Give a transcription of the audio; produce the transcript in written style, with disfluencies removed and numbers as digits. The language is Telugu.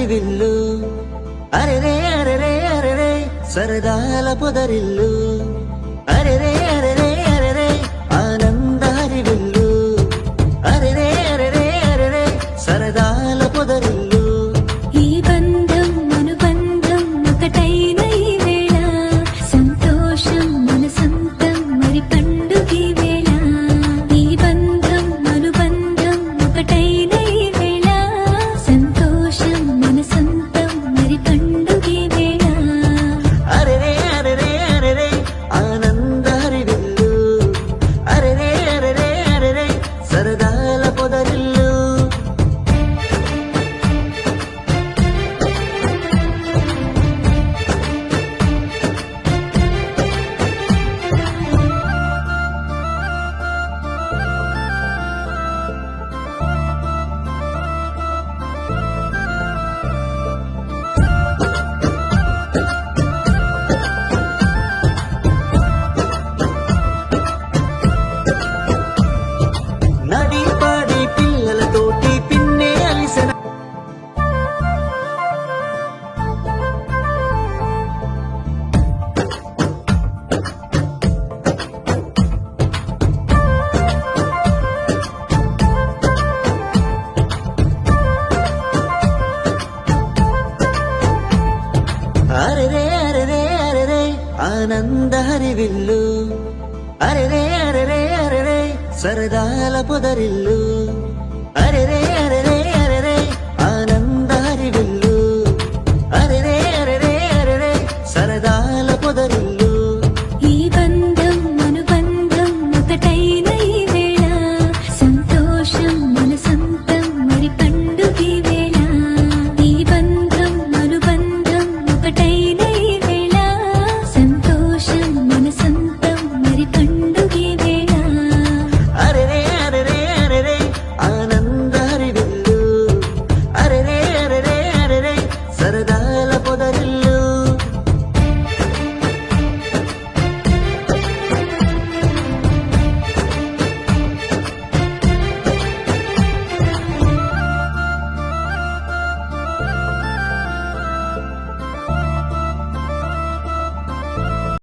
హరివిల్లు అరెరే అరెరే అరెరే సరదాల పొదరిల్లు అరెరే అరెరే అరెరే ఆనంద హరివిల్లు అరెరే అరెరే అరెరే సరదాల పొదరిల్లు ఈ బంధం అనుబంధం ఒకటైన ఈ వేళ సంతోషం మన సొంతం మరి పండుగ వేళ ఈ బంధం అనుబంధం ఒకటైన ఈ వేళ సంతోషం మన సొంతం మరి పండుగ వేళ అరెరే అరెరే అరెరే ఆనంద హరివిల్లు అరెరే అరెరే అరెరే సరదాల పొదరిల్లు నడిపాడి పిల్లలతోటి పిన్నే అలిసెన అరెరే అరెరే అరెరే ఆనంద హరివిల్లు అరెరే అరెరే అరెరే సరదాల పొదరిల్లు అరెరే అరెరే అరెరే ఆనంద హరివిల్లు అరెరే అరెరే అరెరే సరదాల పొదరిల్లు